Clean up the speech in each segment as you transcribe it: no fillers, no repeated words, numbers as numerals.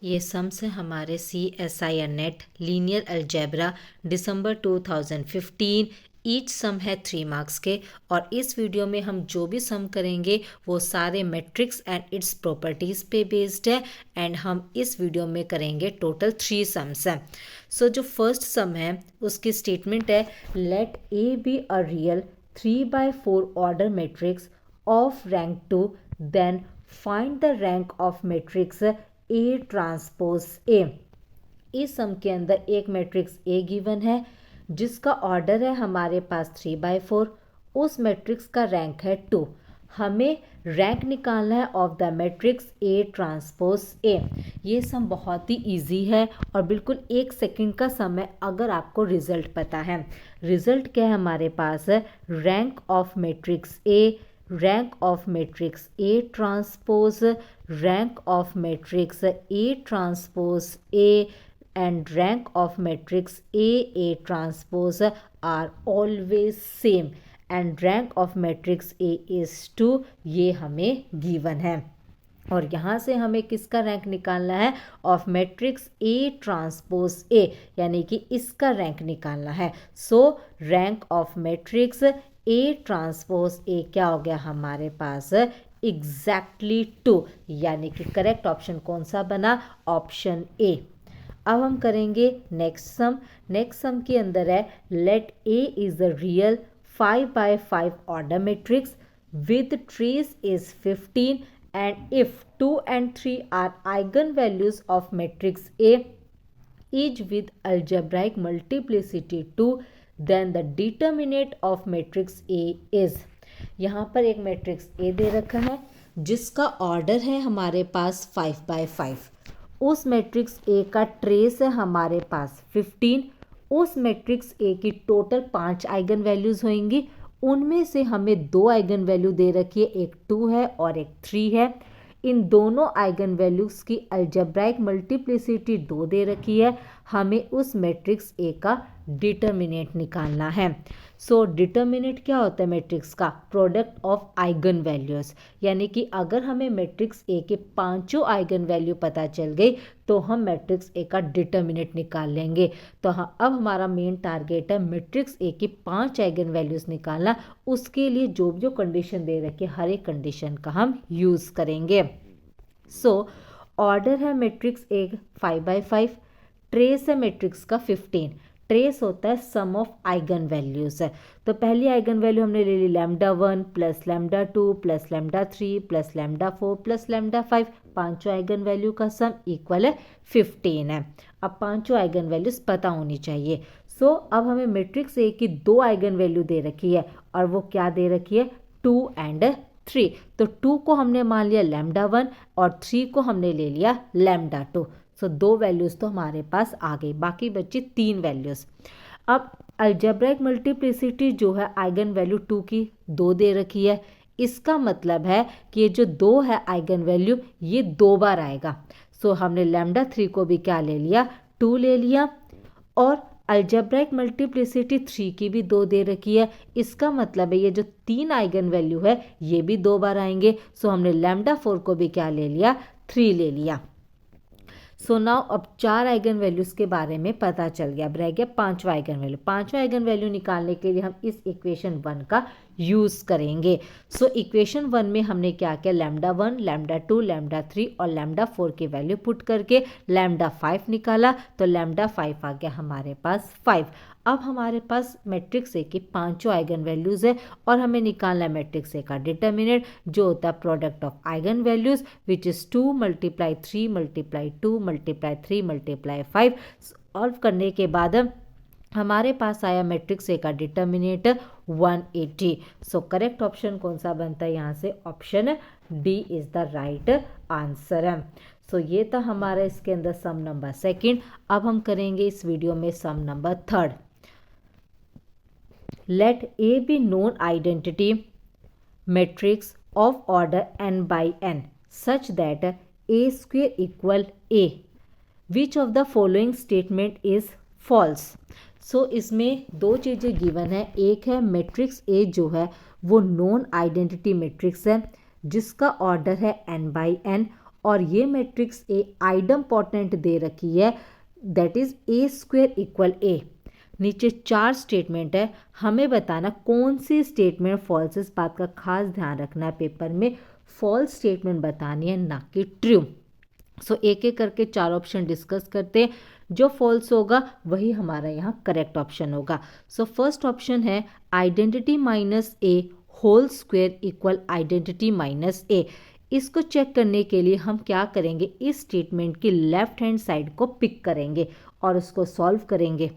ये सम्स है हमारे CSIR नेट लीनियर अलजेब्रा दिसंबर 2015। ईच सम है 3 मार्क्स के और इस वीडियो में हम जो भी सम करेंगे वो सारे मैट्रिक्स एंड इट्स प्रॉपर्टीज़ पे बेस्ड है एंड हम इस वीडियो में करेंगे टोटल 3 सम्स हैं। सो जो फर्स्ट सम है उसकी स्टेटमेंट है let A B a real 3/4 order matrix of rank 2 then find the rank of matrix A transpose A. इस सम के अंदर एक मैट्रिक्स ए गिवन है जिसका ऑर्डर है हमारे पास 3/4, उस मैट्रिक्स का रैंक है 2। हमें रैंक निकालना है of the matrix A transpose ए। ये सम बहुत ही इजी है और बिल्कुल 1 सेकंड का सम है अगर आपको रिजल्ट पता है। रिजल्ट क्या है हमारे पास है rank of matrix A, rank of matrix A transpose, rank of matrix A transpose A and rank of matrix A transpose are always same and rank of matrix A is 2। ये हमें given है और यहाँ से हमें किसका rank निकालना है ऑफ मैट्रिक्स ए ट्रांसपोज ए, यानी कि इसका रैंक निकालना है। सो rank of matrix A transpose ए क्या हो गया हमारे पास एग्जैक्टली 2, यानी कि करेक्ट ऑप्शन कौन सा बना ऑप्शन ए। अब हम करेंगे नेक्स्ट सम। नेक्स्ट सम के अंदर है let A is the real 5/5 order matrix with trace is 15 and if 2 and 3 are eigen values of matrix A is with algebraic multiplicity 2 then the determinant of matrix A is. यहाँ पर एक matrix A दे रखा है जिसका order है हमारे पास 5/5। उस matrix A का ट्रेस है हमारे पास 15। उस मैट्रिक्स ए की टोटल 5 आइगन वैल्यूज होंगी, उनमें से हमें 2 आइगन वैल्यू दे रखी है, एक 2 है और एक 3 है। इन दोनों आइगन वैल्यूज की अलजेब्राइक मल्टीप्लिसिटी 2 दे रखी है। हमें उस मैट्रिक्स ए का डिटर्मिनेंट निकालना है। सो डिटर्मिनेंट क्या होता है मैट्रिक्स का प्रोडक्ट ऑफ आइगन वैल्यूज, यानी कि अगर हमें मैट्रिक्स ए के 5 आइगन वैल्यू पता चल गई तो हम मैट्रिक्स ए का डिटर्मिनेंट निकाल लेंगे। तो हाँ, अब हमारा मेन टारगेट है मैट्रिक्स ए की 5 आइगन वैल्यूज निकालना। उसके लिए जो कंडीशन दे रखी है हर एक कंडीशन का हम यूज़ करेंगे। सो ऑर्डर है मैट्रिक्स ए 5/5, ट्रेस है मैट्रिक्स का 15। ट्रेस होता है सम ऑफ आइगन वैल्यूज है। तो पहली आइगन वैल्यू हमने ले ली λ1 plus λ2 plus λ3 plus λ4 plus λ5। 5 eigenvalue का सम इक्वल है 15 है। अब 5 आइगन वैल्यूज पता होनी चाहिए। सो अब हमें मैट्रिक्स ए की 2 आइगन वैल्यू दे रखी है और वो क्या दे रखी है 2 and 3। तो 2 को हमने मान लिया λ1 और 3 को हमने ले लिया λ2। सो 2 वैल्यूज़ तो हमारे पास आ गई, बाकी बची 3 वैल्यूज़। अब अलजेब्राइक मल्टीप्लिसिटी जो है आइगन वैल्यू 2 की 2 दे रखी है। इसका मतलब है कि ये जो 2 है आइगन वैल्यू ये 2 बार आएगा। सो हमने λ3 को भी क्या ले लिया 2 ले लिया और अलजेब्राइक मल्टीप्लिसिटी 3 की भी 2 दे रखी है। इसका मतलब है ये जो 3 आइगन वैल्यू है ये भी 2 बार आएंगे। सो हमने λ4 को भी क्या ले लिया 3 ले लिया। सो नाउ अब 4 आइगन वैल्यूज के बारे में पता चल गया। अब रह गया 5वां आइगन वैल्यू। 5वां आइगन वैल्यू निकालने के लिए हम इस इक्वेशन 1 का यूज़ करेंगे। सो इक्वेशन 1 में हमने क्या किया λ1 λ2 λ3 और λ4 की वैल्यू पुट करके λ5 निकाला तो λ5 आ गया हमारे पास 5। अब हमारे पास मैट्रिक्स ए की 5 आइगन वैल्यूज़ है और हमें निकालना है मैट्रिक्स ए का डिटर्मिनेंट जो होता है product of eigen values which is 2 × 3 × 2 × 3 × 5। Solve करने के बाद हमारे पास आया मैट्रिक्स ए का डिटर्मिनेंट 180। सो करेक्ट ऑप्शन कौन सा बनता है यहाँ से option D is the right answer है। सो ये था हमारा इसके अंदर सम नंबर 2। अब हम करेंगे इस वीडियो में sum number 3। Let A be non identity matrix of order n/n such that a² equal a। Which of the following statement is false. So इसमें 2 चीज़ें गिवन है। एक है मैट्रिक्स ए जो है वो नॉन आइडेंटिटी मैट्रिक्स है जिसका ऑर्डर है n/n और ये मैट्रिक्स ए आइडम्पोटेंट दे रखी है, that is A square equal A. नीचे 4 स्टेटमेंट है, हमें बताना कौन सी स्टेटमेंट फॉल्स। इस बात का खास ध्यान रखना है, पेपर में फॉल्स स्टेटमेंट बतानी है ना कि ट्रू। सो एक एक करके 4 ऑप्शन डिस्कस करते हैं, जो फॉल्स होगा वही हमारा यहाँ करेक्ट ऑप्शन होगा। सो फर्स्ट ऑप्शन है identity minus A whole square equal identity minus A. इसको चेक करने के लिए हम क्या करेंगे, इस स्टेटमेंट की लेफ्ट हैंड साइड को पिक करेंगे और उसको सॉल्व करेंगे।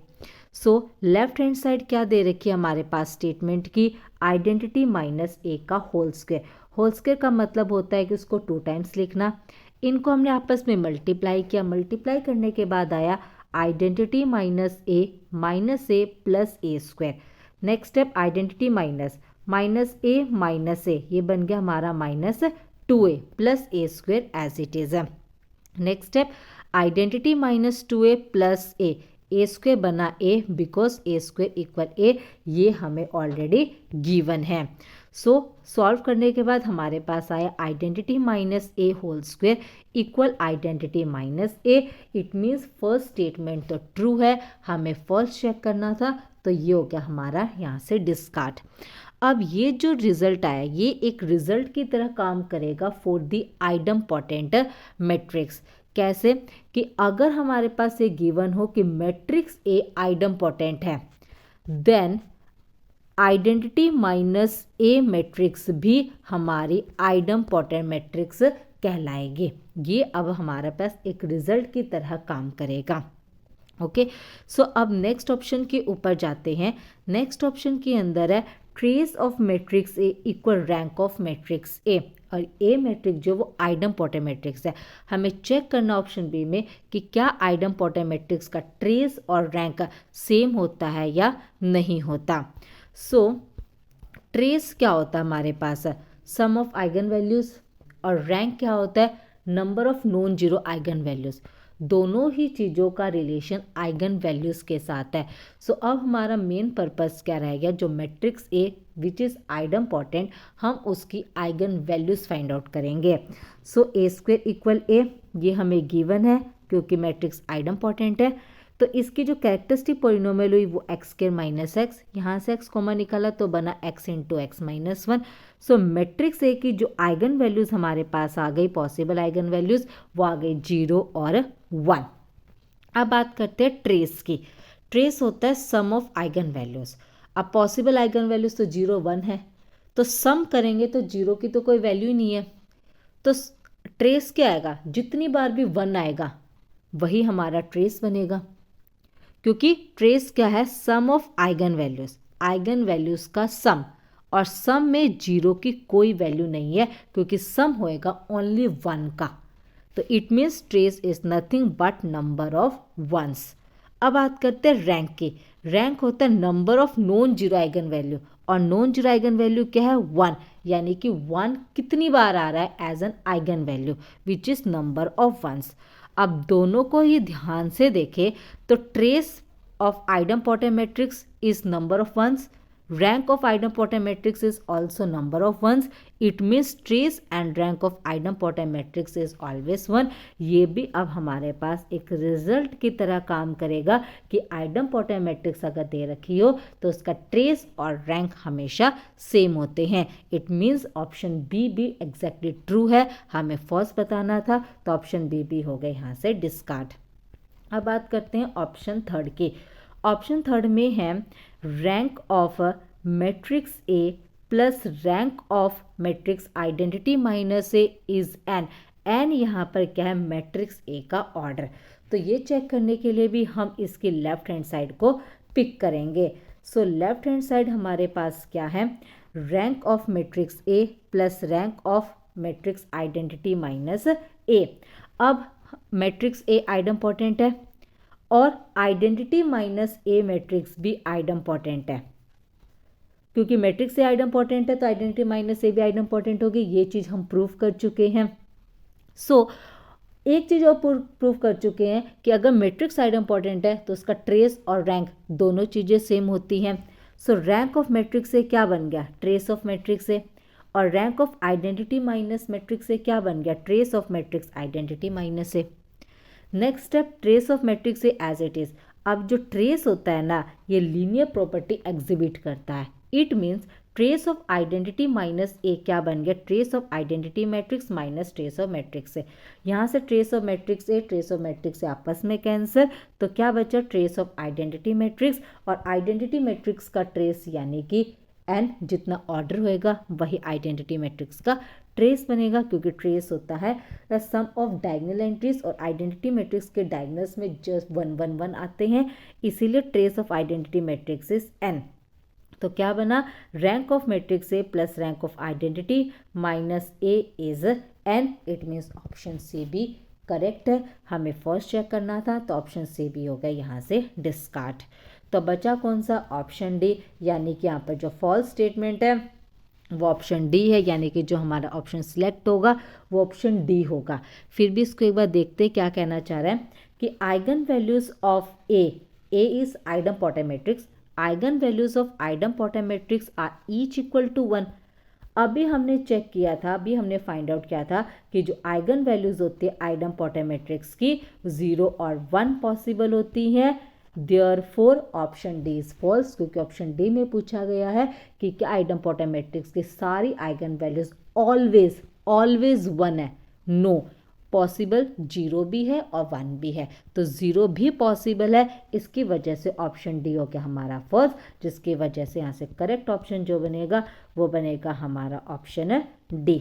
सो लेफ्ट हैंड साइड क्या दे रखी है हमारे पास स्टेटमेंट की, आइडेंटिटी माइनस ए का होल स्क्वायर। होल स्क्वायर का मतलब होता है कि उसको 2 टाइम्स लिखना। इनको हमने आपस में मल्टीप्लाई किया, मल्टीप्लाई करने के बाद आया identity minus A plus A square. Next step identity minus A, ये बन गया हमारा -2a plus A square as it is. Next step identity -2a plus A square बना A because A square equal A, ये हमें already given है। सो solve करने के बाद हमारे पास आया identity minus A whole square equal identity minus A. It means first statement तो ट्रू है, हमें फर्स्ट चेक करना था, तो ये हो गया हमारा यहाँ से डिस्कार्ड। अब ये जो रिजल्ट आया ये एक रिजल्ट की तरह काम करेगा फॉर द आइडम्पोटेंट मैट्रिक्स। कैसे कि अगर हमारे पास ये गिवन हो कि मैट्रिक्स ए आइडम्पोटेंट है, देन आइडेंटिटी माइनस ए मैट्रिक्स भी हमारी आइडम्पोटेंट मैट्रिक्स कहलाएगी। ये अब हमारे पास एक रिजल्ट की तरह काम करेगा। ओके, सो अब नेक्स्ट ऑप्शन के ऊपर जाते हैं। नेक्स्ट ऑप्शन के अंदर है trace of matrix A equal rank of matrix A, और ए मैट्रिक्स जो वो आइडम्पोटेंट मैट्रिक्स है। हमें चेक करना ऑप्शन बी में कि क्या आइडम्पोटेंट मैट्रिक्स का ट्रेस और रैंक सेम होता है या नहीं होता। सो ट्रेस क्या होता है हमारे पास, सम ऑफ आइगन वैल्यूज, और रैंक क्या होता है, number of non zero eigen values. दोनों ही चीज़ों का रिलेशन आइगन वैल्यूज़ के साथ है। सो अब हमारा मेन पर्पस क्या रह गया, जो मैट्रिक्स ए विच इज़ आइडम्पोटेंट, हम उसकी आइगन वैल्यूज़ फाइंड आउट करेंगे। सो ए स्क्वायर इक्वल ए, ये हमें गिवन है क्योंकि मैट्रिक्स आइडम्पोटेंट है। तो इसकी जो कैरेक्टरिस्टिक पॉलिनोमियल हुई वो एक्स स्क्वायर माइनस एक्स, यहाँ से एक्स कॉमन निकाला तो बना x into x minus 1। So matrix A की जो आइगन वैल्यूज़ हमारे पास आ गई, पॉसिबल आइगन वैल्यूज़, वो आ गई 0 और 1। अब बात करते हैं ट्रेस की। ट्रेस होता है सम ऑफ आइगन वैल्यूज़। अब पॉसिबल आइगन वैल्यूज़ तो 0 1 है, तो सम करेंगे तो 0 की तो कोई वैल्यू ही नहीं है, तो ट्रेस क्या आएगा, जितनी बार भी 1 आएगा वही हमारा ट्रेस बनेगा, क्योंकि ट्रेस क्या है, sum of eigenvalues, eigenvalues का सम, और सम में 0 की कोई वैल्यू नहीं है क्योंकि सम होएगा ओनली 1 का। तो it means trace is nothing but number of ones. अब बात करते हैं रैंक की। रैंक होता है number of non zero eigen value, और नॉन जीरो आइगन वैल्यू क्या है, 1, यानी कि 1 कितनी बार आ रहा है as an eigenvalue which is number of ones. अब दोनों को ही ध्यान से देखें तो trace of idempotent matrix is number of ones, rank of idempotent matrix is also number of ones. It means trace and rank of idempotent matrix is always 1. ये भी अब हमारे पास एक रिजल्ट की तरह काम करेगा कि idempotent matrix अगर दे रखी हो तो उसका ट्रेस और रैंक हमेशा सेम होते हैं। इट मीन्स ऑप्शन बी भी एग्जैक्टली ट्रू है, हमें फॉल्स बताना था, तो ऑप्शन बी भी हो गए यहाँ से डिस्कार्ड। अब बात करते हैं ऑप्शन थर्ड की। ऑप्शन थर्ड में है rank of matrix A plus rank of matrix identity minus A is N यहाँ पर क्या है, मैट्रिक्स ए का ऑर्डर। तो ये चेक करने के लिए भी हम इसकी लेफ्ट हैंड साइड को पिक करेंगे। सो लेफ्ट हैंड साइड हमारे पास क्या है, rank of matrix A plus rank of matrix identity minus A. अब मैट्रिक्स ए आइडम्पोटेंट है और आइडेंटिटी माइनस ए मैट्रिक्स भी आइडम्पोटेंट है, क्योंकि मैट्रिक्स ए आइडम्पोटेंट है तो आइडेंटिटी माइनस ए भी आइडम्पोटेंट होगी। ये चीज़ हम प्रूव कर चुके हैं। सो एक चीज़ और प्रूव कर चुके हैं कि अगर मैट्रिक्स आइडम्पोटेंट है तो उसका ट्रेस और रैंक दोनों चीज़ें सेम होती हैं। So rank of matrix A क्या बन गया, ट्रेस ऑफ मैट्रिक्स ए, और rank of identity minus matrix से क्या बन गया, trace of matrix identity minus है। Next step, trace of matrix से एज इट इज। अब जो ट्रेस होता है ना, ये लीनियर प्रॉपर्टी एग्जिबिट करता है। It means trace of identity minus A क्या बन गया, trace of identity matrix minus trace of matrix से। यहाँ से trace of matrix A trace of matrix से आपस में कैंसिल, तो क्या बचा, ट्रेस ऑफ आइडेंटिटी मैट्रिक्स। और आइडेंटिटी मैट्रिक्स का ट्रेस यानी कि एन, जितना ऑर्डर होएगा वही आइडेंटिटी मैट्रिक्स का ट्रेस बनेगा, क्योंकि ट्रेस होता है the sum of diagonal entries और आइडेंटिटी मैट्रिक्स के डायगोनल्स में जस्ट 1 1 1 आते हैं, इसीलिए trace of identity matrix is n. तो क्या बना, rank of matrix A plus rank of identity minus A is n. It means option C B correct है। हमें फर्स्ट चेक करना था, तो ऑप्शन सी बी हो गया यहाँ से डिस्कार्ड। तो बचा कौन सा, ऑप्शन डी, यानी कि यहाँ पर जो फॉल्स स्टेटमेंट है वो ऑप्शन डी है, यानी कि जो हमारा ऑप्शन सिलेक्ट होगा वो ऑप्शन डी होगा। फिर भी इसको एक बार देखते हैं क्या कहना चाह रहा है कि eigen values of A is idempotent matrix, eigen values of idempotent matrix are each equal to 1। अभी हमने चेक किया था, अभी हमने फाइंड आउट किया था कि जो आइगन वैल्यूज होती है आइडम्पोटेंट मैट्रिक्स की 0 और 1 पॉसिबल होती हैं। Therefore option D is false, क्योंकि ऑप्शन डी में पूछा गया है कि क्या आइडम्पोटेंट मैट्रिक्स की सारी आइगन वैल्यूज ऑलवेज ऑलवेज 1 है। नो, पॉसिबल 0 भी है और 1 भी है, तो 0 भी पॉसिबल है। इसकी वजह से ऑप्शन डी हो गया हमारा फर्स्ट, जिसकी वजह से यहाँ से करेक्ट ऑप्शन जो बनेगा वो बनेगा हमारा ऑप्शन डी।